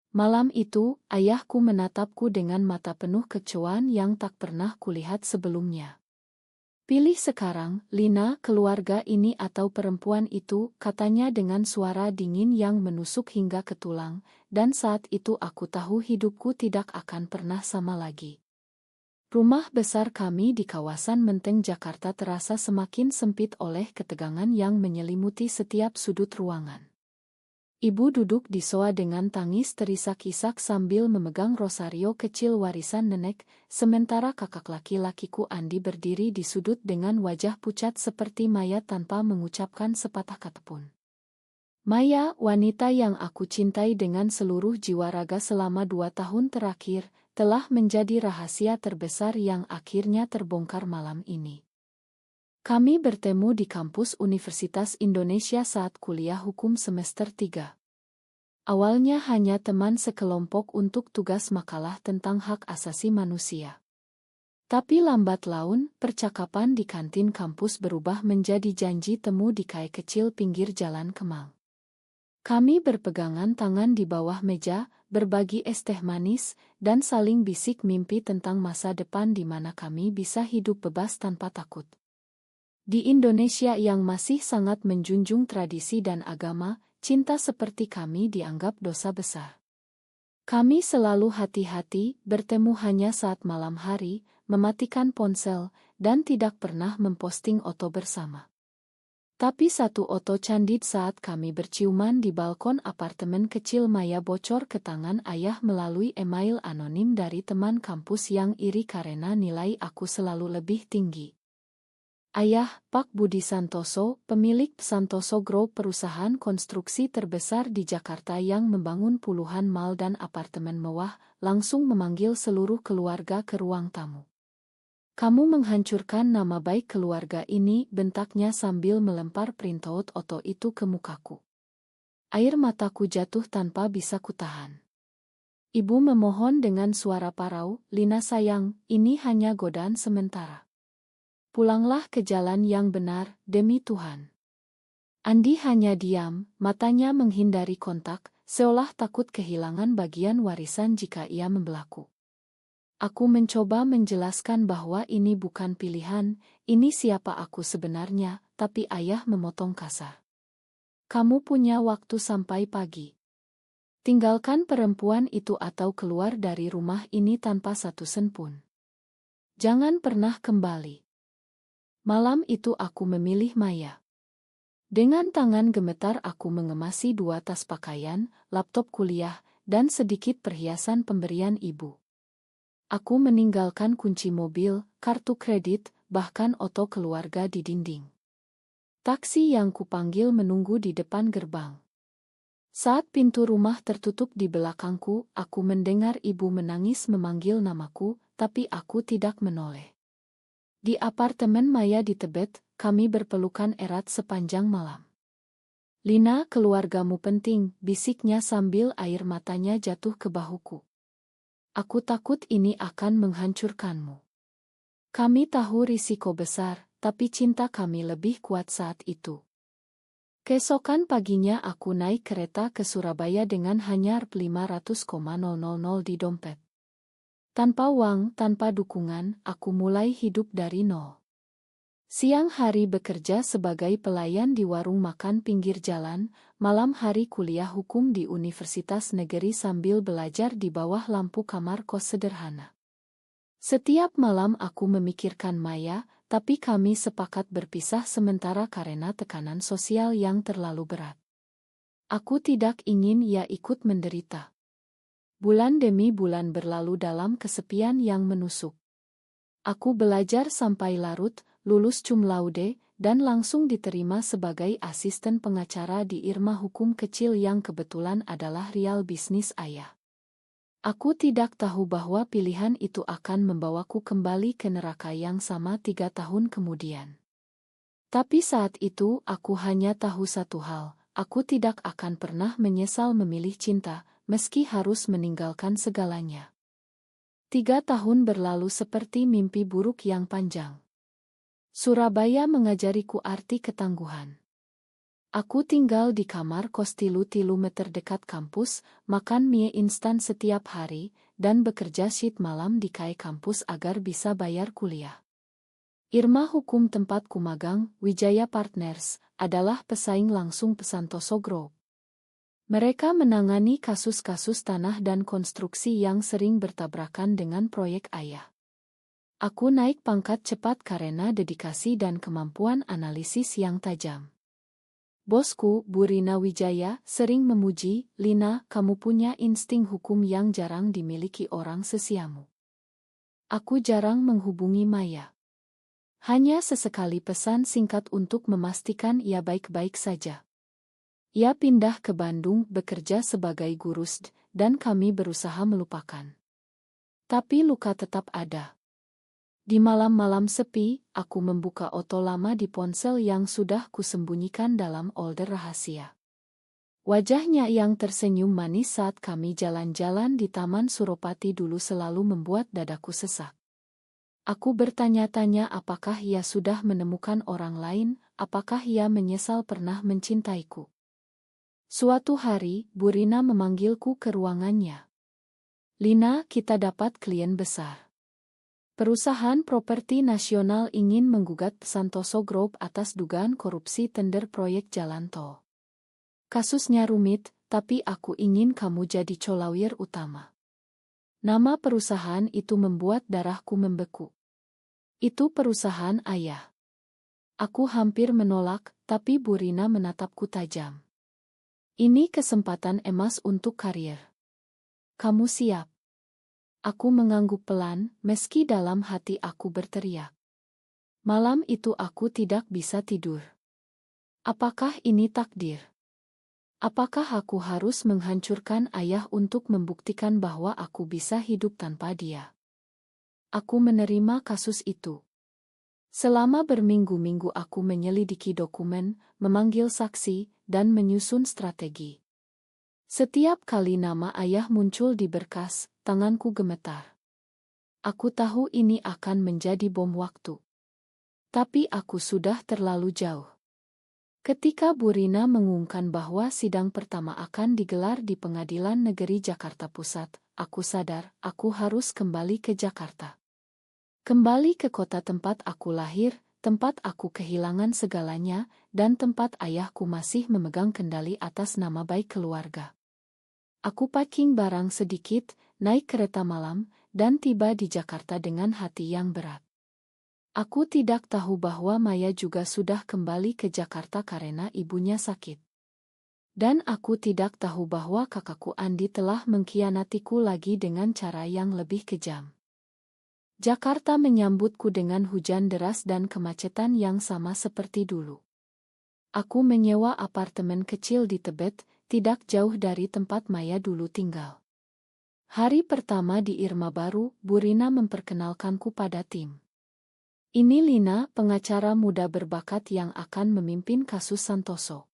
Malam itu, ayahku menatapku dengan mata penuh kekecuan yang tak pernah kulihat sebelumnya. "Pilih sekarang, Lina, keluarga ini atau perempuan itu," katanya dengan suara dingin yang menusuk hingga ke tulang, dan saat itu aku tahu hidupku tidak akan pernah sama lagi. Rumah besar kami di kawasan Menteng, Jakarta terasa semakin sempit oleh ketegangan yang menyelimuti setiap sudut ruangan. Ibu duduk di sofa dengan tangis terisak-isak sambil memegang rosario kecil warisan nenek, sementara kakak laki-lakiku Andi berdiri di sudut dengan wajah pucat seperti mayat tanpa mengucapkan sepatah kata pun. Maya, wanita yang aku cintai dengan seluruh jiwa raga selama 2 tahun terakhir, telah menjadi rahasia terbesar yang akhirnya terbongkar malam ini. Kami bertemu di kampus Universitas Indonesia saat kuliah hukum semester 3. Awalnya hanya teman sekelompok untuk tugas makalah tentang hak asasi manusia. Tapi lambat laun, percakapan di kantin kampus berubah menjadi janji temu di kai kecil pinggir Jalan Kemang. Kami berpegangan tangan di bawah meja, berbagi es teh manis, dan saling bisik mimpi tentang masa depan di mana kami bisa hidup bebas tanpa takut. Di Indonesia yang masih sangat menjunjung tradisi dan agama, cinta seperti kami dianggap dosa besar. Kami selalu hati-hati, bertemu hanya saat malam hari, mematikan ponsel, dan tidak pernah memposting foto bersama. Tapi satu foto candid saat kami berciuman di balkon apartemen kecil Maya bocor ke tangan ayah melalui email anonim dari teman kampus yang iri karena nilai aku selalu lebih tinggi. Ayah, Pak Budi Santoso, pemilik Santoso Group, perusahaan konstruksi terbesar di Jakarta yang membangun puluhan mal dan apartemen mewah, langsung memanggil seluruh keluarga ke ruang tamu. "Kamu menghancurkan nama baik keluarga ini," bentaknya sambil melempar printout foto itu ke mukaku. Air mataku jatuh tanpa bisa kutahan. Ibu memohon dengan suara parau, "Lina sayang, ini hanya godaan sementara. Pulanglah ke jalan yang benar, demi Tuhan." Andi hanya diam, matanya menghindari kontak, seolah takut kehilangan bagian warisan jika ia membelaku. Aku mencoba menjelaskan bahwa ini bukan pilihan, ini siapa aku sebenarnya, tapi ayah memotong kasar. "Kamu punya waktu sampai pagi. Tinggalkan perempuan itu atau keluar dari rumah ini tanpa satu sen pun. Jangan pernah kembali." Malam itu aku memilih Maya. Dengan tangan gemetar aku mengemasi 2 tas pakaian, laptop kuliah, dan sedikit perhiasan pemberian ibu. Aku meninggalkan kunci mobil, kartu kredit, bahkan foto keluarga di dinding. Taksi yang kupanggil menunggu di depan gerbang. Saat pintu rumah tertutup di belakangku, aku mendengar ibu menangis memanggil namaku, tapi aku tidak menoleh. Di apartemen Maya di Tebet, kami berpelukan erat sepanjang malam. "Lina, keluargamu penting," bisiknya sambil air matanya jatuh ke bahuku. "Aku takut ini akan menghancurkanmu. Kami tahu risiko besar, tapi cinta kami lebih kuat saat itu." Keesokan paginya aku naik kereta ke Surabaya dengan hanya Rp500.000 di dompet. Tanpa uang, tanpa dukungan, aku mulai hidup dari nol. Siang hari bekerja sebagai pelayan di warung makan pinggir jalan, malam hari kuliah hukum di Universitas Negeri sambil belajar di bawah lampu kamar kos sederhana. Setiap malam aku memikirkan Maya, tapi kami sepakat berpisah sementara karena tekanan sosial yang terlalu berat. Aku tidak ingin ia ikut menderita. Bulan demi bulan berlalu dalam kesepian yang menusuk. Aku belajar sampai larut, lulus cum laude, dan langsung diterima sebagai asisten pengacara di Irma Hukum kecil yang kebetulan adalah rial bisnis ayah. Aku tidak tahu bahwa pilihan itu akan membawaku kembali ke neraka yang sama 3 tahun kemudian. Tapi saat itu aku hanya tahu satu hal, aku tidak akan pernah menyesal memilih cinta, meski harus meninggalkan segalanya. 3 tahun berlalu seperti mimpi buruk yang panjang. Surabaya mengajariku arti ketangguhan. Aku tinggal di kamar kos 3 meter dekat kampus, makan mie instan setiap hari, dan bekerja shift malam di KAI kampus agar bisa bayar kuliah. Irma Hukum tempatku magang, Wijaya Partners, adalah pesaing langsung Santoso Group. Mereka menangani kasus-kasus tanah dan konstruksi yang sering bertabrakan dengan proyek ayah. Aku naik pangkat cepat karena dedikasi dan kemampuan analisis yang tajam. Bosku, Bu Rina Wijaya, sering memuji, "Lina, kamu punya insting hukum yang jarang dimiliki orang sesiamu." Aku jarang menghubungi Maya. Hanya sesekali pesan singkat untuk memastikan ia baik-baik saja. Ia pindah ke Bandung bekerja sebagai guru SD, dan kami berusaha melupakan. Tapi luka tetap ada. Di malam-malam sepi, aku membuka oto lama di ponsel yang sudah kusembunyikan dalam folder rahasia. Wajahnya yang tersenyum manis saat kami jalan-jalan di Taman Suropati dulu selalu membuat dadaku sesak. Aku bertanya-tanya apakah ia sudah menemukan orang lain, apakah ia menyesal pernah mencintaiku. Suatu hari, Bu Rina memanggilku ke ruangannya. "Lina, kita dapat klien besar. Perusahaan properti nasional ingin menggugat Santoso Group atas dugaan korupsi tender proyek jalan tol. Kasusnya rumit, tapi aku ingin kamu jadi co-lawyer utama." Nama perusahaan itu membuat darahku membeku. Itu perusahaan ayah. Aku hampir menolak, tapi Bu Rina menatapku tajam. "Ini kesempatan emas untuk karir. Kamu siap?" Aku mengangguk pelan, meski dalam hati aku berteriak. Malam itu aku tidak bisa tidur. Apakah ini takdir? Apakah aku harus menghancurkan ayah untuk membuktikan bahwa aku bisa hidup tanpa dia? Aku menerima kasus itu. Selama berminggu-minggu aku menyelidiki dokumen, memanggil saksi, dan menyusun strategi. Setiap kali nama ayah muncul di berkas, tanganku gemetar. Aku tahu ini akan menjadi bom waktu. Tapi aku sudah terlalu jauh. Ketika Bu Rina mengumumkan bahwa sidang pertama akan digelar di Pengadilan Negeri Jakarta Pusat, aku sadar aku harus kembali ke Jakarta. Kembali ke kota tempat aku lahir, tempat aku kehilangan segalanya, dan tempat ayahku masih memegang kendali atas nama baik keluarga. Aku packing barang sedikit, naik kereta malam, dan tiba di Jakarta dengan hati yang berat. Aku tidak tahu bahwa Maya juga sudah kembali ke Jakarta karena ibunya sakit. Dan aku tidak tahu bahwa kakakku Andi telah mengkhianatiku lagi dengan cara yang lebih kejam. Jakarta menyambutku dengan hujan deras dan kemacetan yang sama seperti dulu. Aku menyewa apartemen kecil di Tebet, tidak jauh dari tempat Maya dulu tinggal. Hari pertama di Irma Baru, Bu Rina memperkenalkanku pada tim. "Ini Lina, pengacara muda berbakat yang akan memimpin kasus Santoso."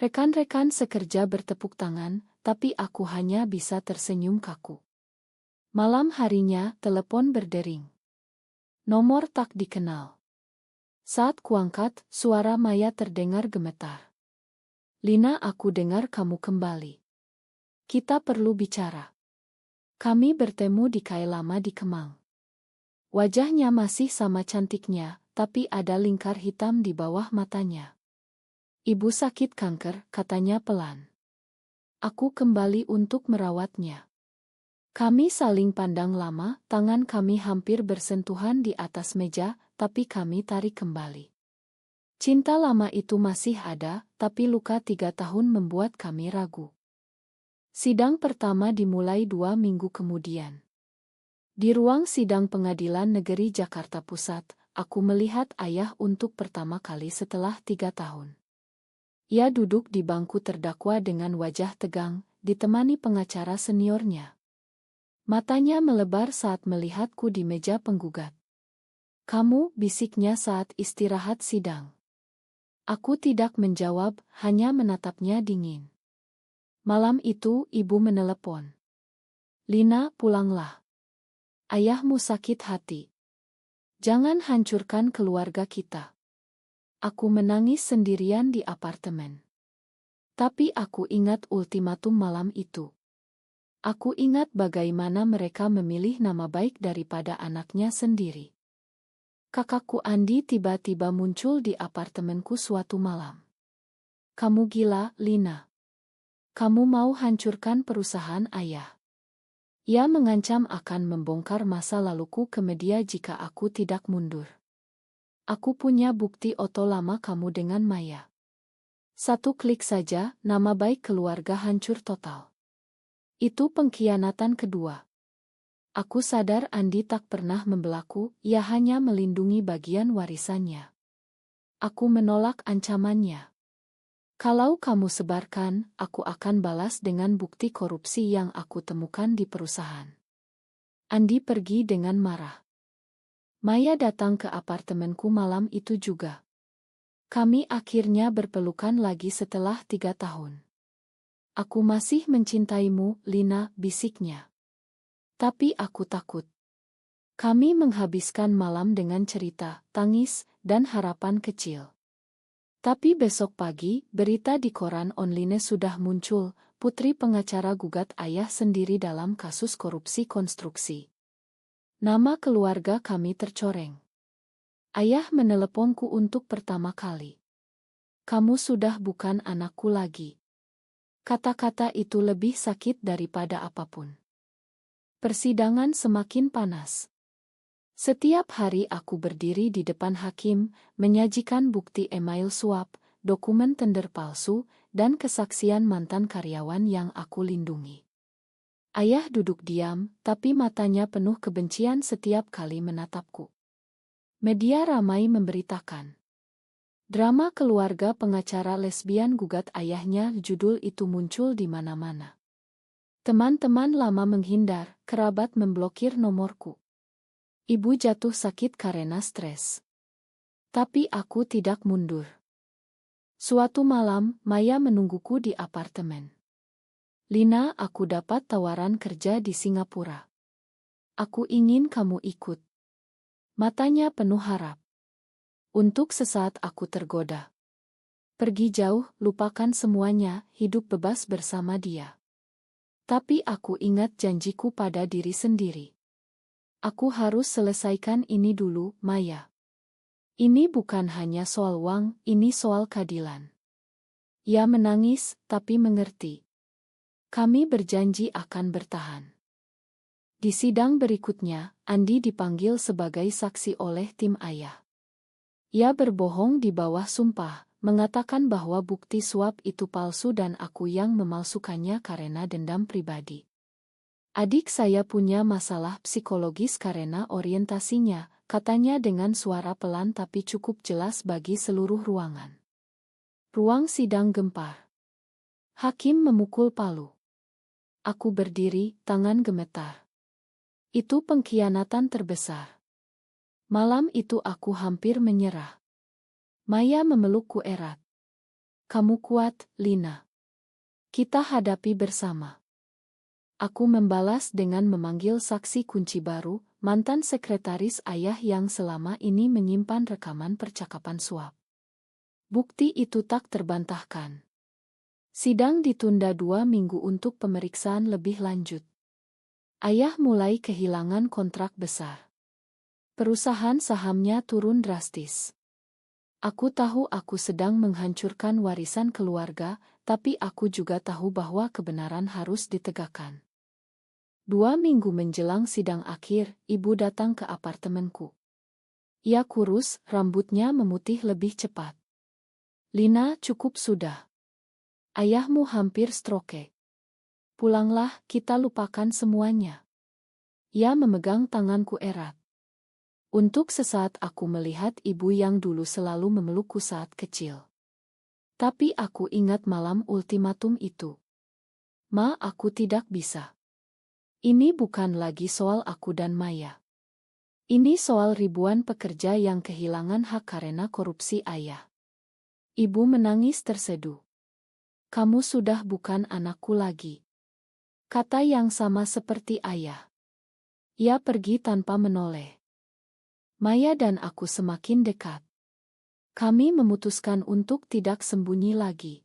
Rekan-rekan sekerja bertepuk tangan, tapi aku hanya bisa tersenyum kaku. Malam harinya, telepon berdering. Nomor tak dikenal. Saat kuangkat, suara Maya terdengar gemetar. "Lina, aku dengar kamu kembali. Kita perlu bicara." Kami bertemu di KAI lama di Kemang. Wajahnya masih sama cantiknya, tapi ada lingkar hitam di bawah matanya. "Ibu sakit kanker," katanya pelan. Aku kembali untuk merawatnya. Kami saling pandang lama, tangan kami hampir bersentuhan di atas meja, tapi kami tarik kembali. Cinta lama itu masih ada, tapi luka 3 tahun membuat kami ragu. Sidang pertama dimulai 2 minggu kemudian. Di ruang sidang Pengadilan Negeri Jakarta Pusat, aku melihat ayah untuk pertama kali setelah 3 tahun. Ia duduk di bangku terdakwa dengan wajah tegang, ditemani pengacara seniornya. Matanya melebar saat melihatku di meja penggugat. "Kamu," bisiknya saat istirahat sidang. Aku tidak menjawab, hanya menatapnya dingin. Malam itu, ibu menelepon. "Lina, pulanglah. Ayahmu sakit hati. Jangan hancurkan keluarga kita." Aku menangis sendirian di apartemen. Tapi aku ingat ultimatum malam itu. Aku ingat bagaimana mereka memilih nama baik daripada anaknya sendiri. Kakakku Andi tiba-tiba muncul di apartemenku suatu malam. "Kamu gila, Lina. Kamu mau hancurkan perusahaan ayah." Ia mengancam akan membongkar masa laluku ke media jika aku tidak mundur. "Aku punya bukti foto lama kamu dengan Maya. Satu klik saja, nama baik keluarga hancur total." Itu pengkhianatan kedua. Aku sadar Andi tak pernah membelaku, ia hanya melindungi bagian warisannya. Aku menolak ancamannya. "Kalau kamu sebarkan, aku akan balas dengan bukti korupsi yang aku temukan di perusahaan." Andi pergi dengan marah. Maya datang ke apartemenku malam itu juga. Kami akhirnya berpelukan lagi setelah 3 tahun. "Aku masih mencintaimu, Lina," bisiknya. Tapi aku takut. Kami menghabiskan malam dengan cerita, tangis, dan harapan kecil. Tapi besok pagi, berita di koran online sudah muncul, putri pengacara gugat ayah sendiri dalam kasus korupsi konstruksi. Nama keluarga kami tercoreng. Ayah meneleponku untuk pertama kali. "Kamu sudah bukan anakku lagi." Kata-kata itu lebih sakit daripada apapun. Persidangan semakin panas. Setiap hari aku berdiri di depan hakim, menyajikan bukti email suap, dokumen tender palsu, dan kesaksian mantan karyawan yang aku lindungi. Ayah duduk diam, tapi matanya penuh kebencian setiap kali menatapku. Media ramai memberitakan. Drama keluarga pengacara lesbian gugat ayahnya, judul itu muncul di mana-mana. Teman-teman lama menghindar, kerabat memblokir nomorku. Ibu jatuh sakit karena stres. Tapi aku tidak mundur. Suatu malam, Maya menungguku di apartemen. "Lina, aku dapat tawaran kerja di Singapura. Aku ingin kamu ikut." Matanya penuh harap. Untuk sesaat aku tergoda. Pergi jauh, lupakan semuanya, hidup bebas bersama dia. Tapi aku ingat janjiku pada diri sendiri. "Aku harus selesaikan ini dulu, Maya. Ini bukan hanya soal uang, ini soal keadilan." Ia menangis, tapi mengerti. Kami berjanji akan bertahan. Di sidang berikutnya, Andi dipanggil sebagai saksi oleh tim ayah. Ia berbohong di bawah sumpah, mengatakan bahwa bukti suap itu palsu dan aku yang memalsukannya karena dendam pribadi. "Adik saya punya masalah psikologis karena orientasinya," katanya dengan suara pelan tapi cukup jelas bagi seluruh ruangan. Ruang sidang gempar. Hakim memukul palu. Aku berdiri, tangan gemetar. Itu pengkhianatan terbesar. Malam itu aku hampir menyerah. Maya memelukku erat. "Kamu kuat, Lina. Kita hadapi bersama." Aku membalas dengan memanggil saksi kunci baru, mantan sekretaris ayah yang selama ini menyimpan rekaman percakapan suap. Bukti itu tak terbantahkan. Sidang ditunda 2 minggu untuk pemeriksaan lebih lanjut. Ayah mulai kehilangan kontrak besar. Perusahaan sahamnya turun drastis. Aku tahu aku sedang menghancurkan warisan keluarga, tapi aku juga tahu bahwa kebenaran harus ditegakkan. 2 minggu menjelang sidang akhir, ibu datang ke apartemenku. Ia kurus, rambutnya memutih lebih cepat. "Lina, cukup sudah. Ayahmu hampir stroke. Pulanglah, kita lupakan semuanya." Ia memegang tanganku erat. Untuk sesaat aku melihat ibu yang dulu selalu memelukku saat kecil. Tapi aku ingat malam ultimatum itu. "Ma, aku tidak bisa. Ini bukan lagi soal aku dan Maya. Ini soal ribuan pekerja yang kehilangan hak karena korupsi ayah." Ibu menangis terseduh. "Kamu sudah bukan anakku lagi." Kata yang sama seperti ayah. Ia pergi tanpa menoleh. Maya dan aku semakin dekat. Kami memutuskan untuk tidak sembunyi lagi.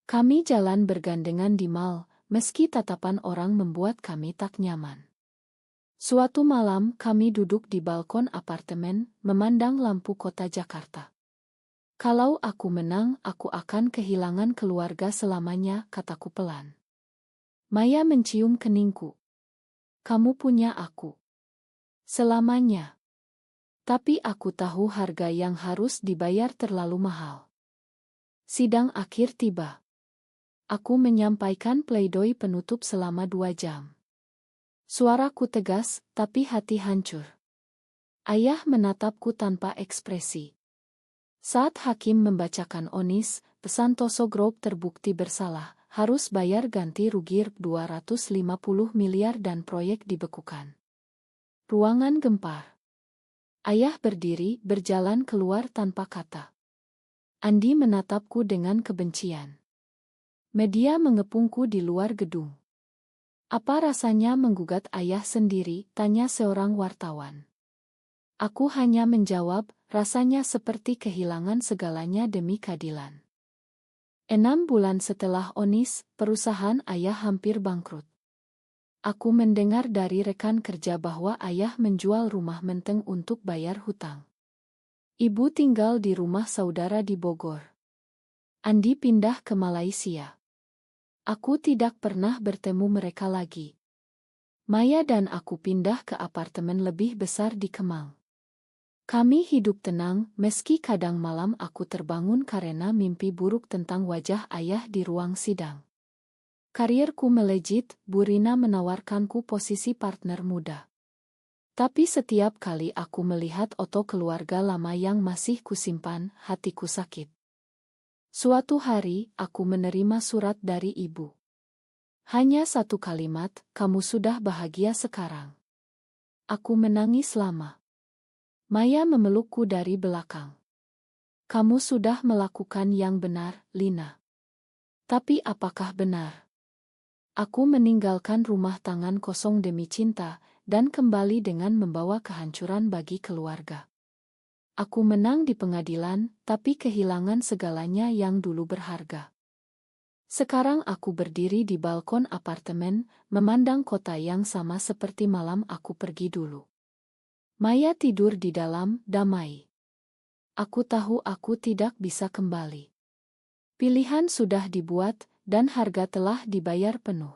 Kami jalan bergandengan di mal, meski tatapan orang membuat kami tak nyaman. Suatu malam kami duduk di balkon apartemen, memandang lampu kota Jakarta. Kalau aku menang, aku akan kehilangan keluarga selamanya, kataku pelan. Maya mencium keningku. Kamu punya aku. Selamanya. Tapi aku tahu harga yang harus dibayar terlalu mahal. Sidang akhir tiba. Aku menyampaikan pledoi penutup selama 2 jam. Suaraku tegas, tapi hati hancur. Ayah menatapku tanpa ekspresi. Saat hakim membacakan vonis, Santoso Group terbukti bersalah, harus bayar ganti rugi 250 miliar dan proyek dibekukan. Ruangan gempar. Ayah berdiri, berjalan keluar tanpa kata. Andi menatapku dengan kebencian. Media mengepungku di luar gedung. Apa rasanya menggugat ayah sendiri, tanya seorang wartawan. Aku hanya menjawab, rasanya seperti kehilangan segalanya demi keadilan. 6 bulan setelah vonis, perusahaan ayah hampir bangkrut. Aku mendengar dari rekan kerja bahwa ayah menjual rumah Menteng untuk bayar hutang. Ibu tinggal di rumah saudara di Bogor. Andi pindah ke Malaysia. Aku tidak pernah bertemu mereka lagi. Maya dan aku pindah ke apartemen lebih besar di Kemang. Kami hidup tenang, meski kadang malam aku terbangun karena mimpi buruk tentang wajah ayah di ruang sidang. Karierku melejit, Bu Rina menawarkanku posisi partner muda. Tapi setiap kali aku melihat foto keluarga lama yang masih kusimpan, hatiku sakit. Suatu hari, aku menerima surat dari ibu. Hanya satu kalimat, kamu sudah bahagia sekarang. Aku menangis lama. Maya memelukku dari belakang. Kamu sudah melakukan yang benar, Lina. Tapi apakah benar? Aku meninggalkan rumah tangan kosong demi cinta, dan kembali dengan membawa kehancuran bagi keluarga. Aku menang di pengadilan, tapi kehilangan segalanya yang dulu berharga. Sekarang aku berdiri di balkon apartemen, memandang kota yang sama seperti malam aku pergi dulu. Maya tidur di dalam, damai. Aku tahu aku tidak bisa kembali. Pilihan sudah dibuat, dan harga telah dibayar penuh.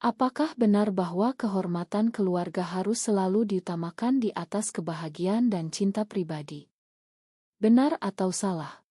Apakah benar bahwa kehormatan keluarga harus selalu diutamakan di atas kebahagiaan dan cinta pribadi? Benar atau salah?